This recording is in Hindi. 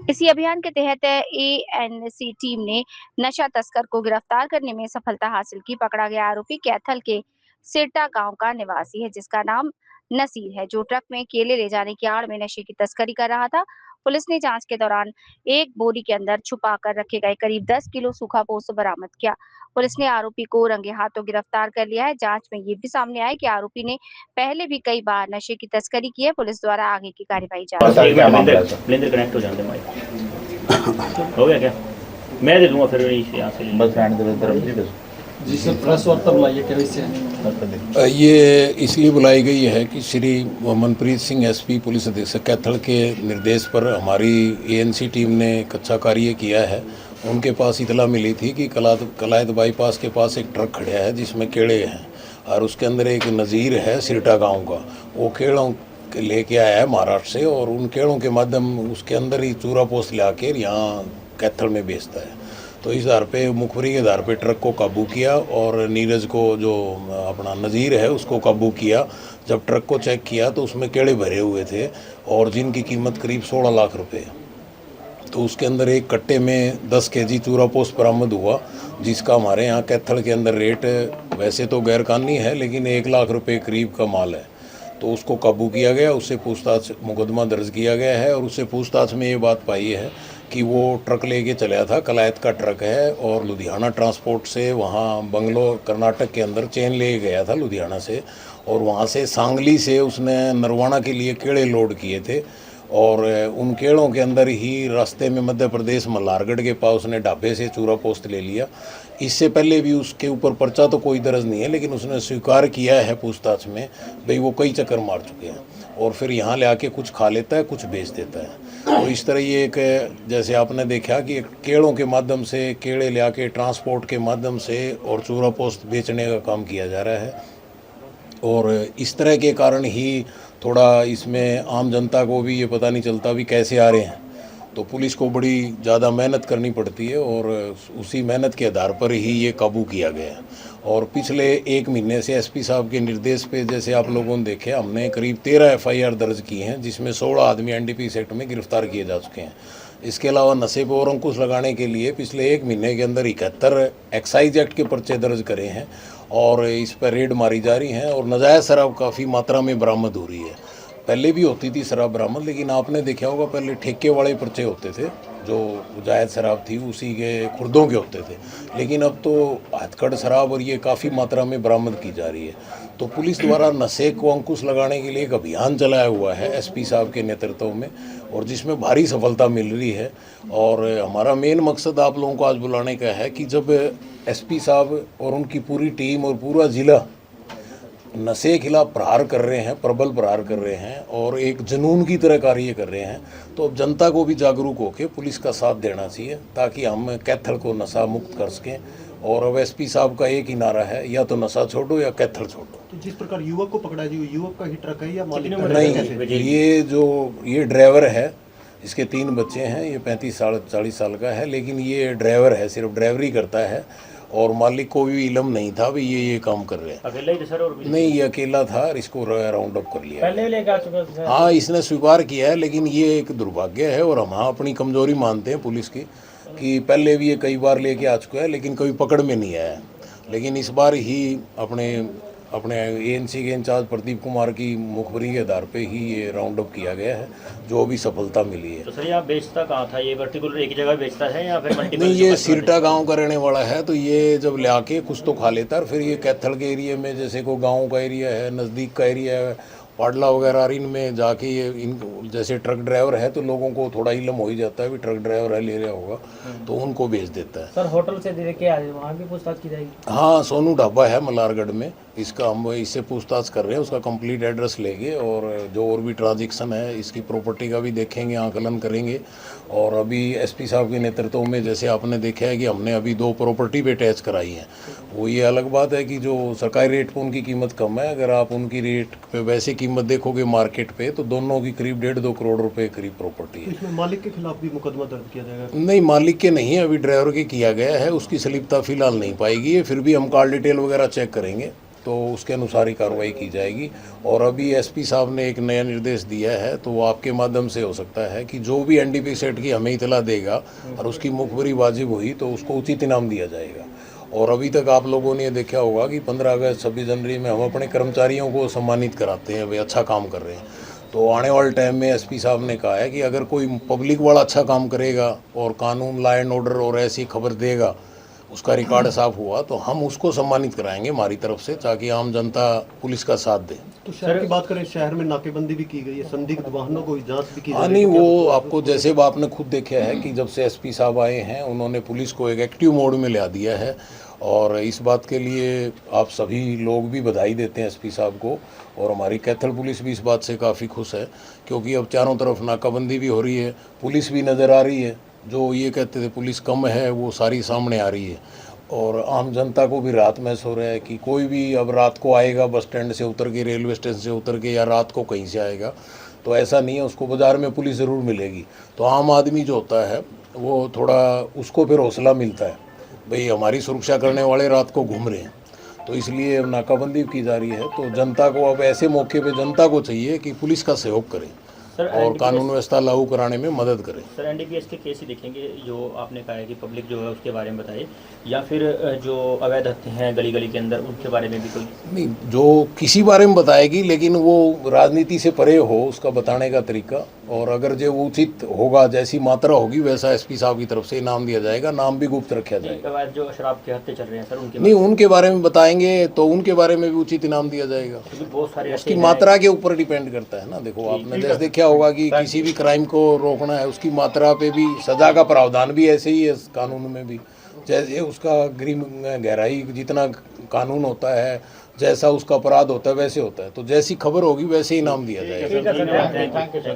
इसी अभियान के तहत एएनसी टीम ने नशा तस्कर को गिरफ्तार करने में सफलता हासिल की। पकड़ा गया आरोपी कैथल के सिरटा गांव का निवासी है, जिसका नाम नसीर है, जो ट्रक में केले ले जाने की आड़ में नशे की तस्करी कर रहा था। पुलिस ने जांच के दौरान एक बोरी के अंदर छुपा कर रखे गए करीब 10 किलो सूखा पोस्त बरामद किया। पुलिस ने आरोपी को रंगे हाथों गिरफ्तार कर लिया है। जांच में ये भी सामने आया कि आरोपी ने पहले भी कई बार नशे की तस्करी की है। पुलिस द्वारा आगे की कार्यवाही जारी है। हो गया क्या? मैं दे दूंगा फिर यहाँ से बस जी सर, प्रेस वार्ता बुलाइए क्या इससे? ये इसलिए बुलाई गई है कि श्री मनप्रीत सिंह एसपी पुलिस अधीक्षक कैथल के निर्देश पर हमारी एएनसी टीम ने कच्चा कार्य किया है। उनके पास इतला मिली थी कि कलायत बाईपास के पास एक ट्रक खड़ा है जिसमें केड़े हैं और उसके अंदर एक नज़ीर है सिरटा गांव का। वो केड़ों लेके आया है महाराष्ट्र से और उन केड़ों के माध्यम उसके अंदर ही चूरा पोस्ट ला कर यहाँ कैथल में बेचता है। तो इस आधार पे मुखबरी के आधार पे ट्रक को काबू किया और नीरज को, जो अपना नज़ीर है, उसको काबू किया। जब ट्रक को चेक किया तो उसमें केड़े भरे हुए थे और जिनकी कीमत करीब 16 लाख रुपए। तो उसके अंदर एक कट्टे में 10 केजी चूरा पोस्ट बरामद हुआ, जिसका हमारे यहाँ कैथल के अंदर रेट वैसे तो गैरकानूनी है लेकिन 1 लाख रुपए करीब का माल है। तो उसको काबू किया गया, उससे पूछताछ मुकदमा दर्ज किया गया है और उससे पूछताछ में ये बात पाई है कि वो ट्रक लेके चला था, कलायत का ट्रक है और लुधियाना ट्रांसपोर्ट से वहाँ बंगलोर कर्नाटक के अंदर चेन ले गया था लुधियाना से, और वहाँ से सांगली से उसने नरवाना के लिए केड़े लोड किए थे और उन केड़ों के अंदर ही रास्ते में मध्य प्रदेश मल्हारगढ़ के पास उसने ढाबे से चूरा पोस्त ले लिया। इससे पहले भी उसके ऊपर पर्चा तो कोई दर्ज नहीं है लेकिन उसने स्वीकार किया है पूछताछ में भाई वो कई चक्कर मार चुके हैं और फिर यहाँ ले आके कुछ खा लेता है, कुछ बेच देता है। तो इस तरह ये एक, जैसे आपने देखा कि केड़ों के माध्यम से केड़े ले आके ट्रांसपोर्ट के माध्यम से और चूरा पोस्त बेचने का काम किया जा रहा है और इस तरह के कारण ही थोड़ा इसमें आम जनता को भी ये पता नहीं चलता भी कैसे आ रहे हैं। तो पुलिस को बड़ी ज़्यादा मेहनत करनी पड़ती है और उसी मेहनत के आधार पर ही ये काबू किया गया है। और पिछले 1 महीने से एसपी साहब के निर्देश पे, जैसे आप लोगों ने देखे, हमने करीब 13 एफआईआर दर्ज की हैं जिसमें 16 आदमी एनडीपीएस एक्ट में गिरफ्तार किए जा चुके हैं। इसके अलावा नशे पर और अंकुश लगाने के लिए पिछले 1 महीने के अंदर 71 एक्साइज एक्ट के पर्चे दर्ज करे हैं और इस पर रेड मारी जा रही हैं और नाजायज़ शराब काफ़ी मात्रा में बरामद हो रही है। पहले भी होती थी शराब बरामद, लेकिन आपने देखा होगा पहले ठेके वाले पर्चे होते थे, जो जायज़ शराब थी उसी के खुर्दों के होते थे, लेकिन अब तो हथकड़ शराब और ये काफ़ी मात्रा में बरामद की जा रही है। तो पुलिस द्वारा नशे को अंकुश लगाने के लिए एक अभियान चलाया हुआ है एसपी साहब के नेतृत्व में और जिसमें भारी सफलता मिल रही है। और हमारा मेन मकसद आप लोगों को आज बुलाने का है कि जब एसपी साहब और उनकी पूरी टीम और पूरा ज़िला नशे के खिलाफ प्रहार कर रहे हैं, प्रबल प्रहार कर रहे हैं और एक जुनून की तरह कार्य कर रहे हैं, तो अब जनता को भी जागरूक होकर पुलिस का साथ देना चाहिए ताकि हम कैथल को नशा मुक्त कर सकें। और अब एसपी साहब का एक ही नारा है, या तो नशा छोड़ो या कैथल छोड़ो। तो जिस प्रकार युवक को पकड़ा जी, युवक का ही ट्रक है या मालिक? नहीं, ये ड्राइवर है, इसके 3 बच्चे हैं, ये 35-40 साल का है, लेकिन ये ड्राइवर है, सिर्फ ड्राइवरी करता है और मालिक को भी इल्म नहीं था भी ये काम कर रहे हैं। अकेला ही था सर? और नहीं, ये अकेला था और इसको राउंड अप कर लिया। पहले लेके आ चुका था? हाँ, इसने स्वीकार किया है, लेकिन ये एक दुर्भाग्य है और हम अपनी कमजोरी मानते हैं पुलिस की कि पहले भी ये कई बार लेके आ चुका है लेकिन कभी पकड़ में नहीं आया। लेकिन इस बार ही अपने एएनसी के इंचार्ज प्रदीप कुमार की मुखबरी के आधार पे ही ये राउंड अप किया गया है, जो भी सफलता मिली है। तो सर यहाँ बेचता कहाँ था? ये पर्टिकुलर एक जगह बेचता है या फिर मल्टीपल? नहीं, ये सिरटा गांव का रहने वाला है, तो ये जब ले आके कुछ तो खा लेता है, फिर ये कैथल के एरिया में, जैसे को गाँव का एरिया है, नज़दीक का एरिया है, पाडला वगैरह इनमें जाके ये इन जैसे ट्रक ड्राइवर है तो लोगों को थोड़ा इल्म हो ही जाता है भी ट्रक ड्राइवर है, ले रहा होगा, तो उनको भेज देता है। सर होटल से दे के आए, वहाँ भी पूछताछ की जाएगी? हाँ, सोनू ढाबा है मल्हारगढ़ में, इसका हम इससे पूछताछ कर रहे हैं, उसका कंप्लीट एड्रेस लेंगे और जो और भी ट्रांजैक्शन है इसकी प्रॉपर्टी का भी देखेंगे, आकलन करेंगे। और अभी एसपी साहब के नेतृत्व में जैसे आपने देखा है कि हमने अभी 2 प्रॉपर्टी पे अटैच कराई हैं। वो ये अलग बात है कि जो सरकारी रेट पर उनकी कीमत कम है, अगर आप उनकी रेट पे वैसे कीमत कीमत देखोगे मार्केट पे तो दोनों की करीब 1.5-2 करोड़ रुपए करीब प्रॉपर्टी है। इसमें मालिक के खिलाफ भी मुकदमा दर्ज किया जाएगा? नहीं, मालिक के नहीं है, अभी ड्राइवर के किया गया है, उसकी सलीपता फिलहाल नहीं पाएगी है, फिर भी हम कार डिटेल वगैरह चेक करेंगे तो उसके अनुसार ही कार्रवाई की जाएगी। और अभी एसपी साहब ने एक नया निर्देश दिया है, तो वो आपके माध्यम से हो सकता है कि जो भी एनडीपी सेट की हमें इतला देगा और उसकी मुखबरी वाजिब हुई तो उसको उचित इनाम दिया जाएगा। और अभी तक आप लोगों ने देखा होगा कि 15 अगस्त 26 जनवरी में हम अपने कर्मचारियों को सम्मानित कराते हैं, वे अच्छा काम कर रहे हैं। तो आने वाले टाइम में एसपी साहब ने कहा है कि अगर कोई पब्लिक वाला अच्छा काम करेगा और कानून, लॉ एंड ऑर्डर और ऐसी खबर देगा, उसका रिकॉर्ड साफ हुआ तो हम उसको सम्मानित कराएंगे हमारी तरफ से, ताकि आम जनता पुलिस का साथ दे। तो शहर की बात करें, शहर में नाकेबंदी भी की गई है, संदिग्ध वाहनों को जांच भी की हाँ जा नहीं, रही है। वो आपको जैसे आपने खुद देखा है कि जब से एसपी साहब आए हैं उन्होंने पुलिस को एक एक्टिव मोड में ला दिया है, और इस बात के लिए आप सभी लोग भी बधाई देते हैं एसपी साहब को। और हमारी कैथल पुलिस भी इस बात से काफ़ी खुश है, क्योंकि अब चारों तरफ नाकाबंदी भी हो रही है, पुलिस भी नज़र आ रही है। जो ये कहते थे पुलिस कम है, वो सारी सामने आ रही है, और आम जनता को भी राहत महसूस हो रहा है कि कोई भी अब रात को आएगा बस स्टैंड से उतर के, रेलवे स्टेशन से उतर के, या रात को कहीं से आएगा तो ऐसा नहीं है, उसको बाज़ार में पुलिस ज़रूर मिलेगी। तो आम आदमी जो होता है वो थोड़ा, उसको फिर हौसला मिलता है, भाई हमारी सुरक्षा करने वाले रात को घूम रहे हैं। तो इसलिए अब नाकाबंदी की जा रही है। तो जनता को अब ऐसे मौके पे जनता को चाहिए कि पुलिस का सहयोग करें और कानून व्यवस्था लागू कराने में मदद करें। सर एनडीपीएस के केस ही देखेंगे, जो आपने कहा है कि पब्लिक जो है उसके बारे में बताइए, या फिर जो अवैध हत्या हैं गली गली के अंदर उनके बारे में भी कोई? नहीं, जो किसी बारे में बताएगी, लेकिन वो राजनीति से परे हो उसका बताने का तरीका, और अगर जो उचित होगा, जैसी मात्रा होगी वैसा एसपी साहब की तरफ से इनाम दिया जाएगा, नाम भी गुप्त रखा जाएगा। अवैध जो शराब के हत्या चल रहे हैं सर, उनके नहीं, उनके बारे में बताएंगे तो उनके बारे में भी उचित इनाम दिया जाएगा। बहुत सारे उसकी मात्रा के ऊपर डिपेंड करता है ना। देखो, आपने जैसे देखा होगा कि किसी भी क्राइम को रोकना है, उसकी मात्रा पे भी सजा का प्रावधान भी ऐसे ही है कानून में भी। जैसे उसका गहराई जितना कानून होता है, जैसा उसका अपराध होता है वैसे होता है, तो जैसी खबर होगी वैसे इनाम दिया जाएगा।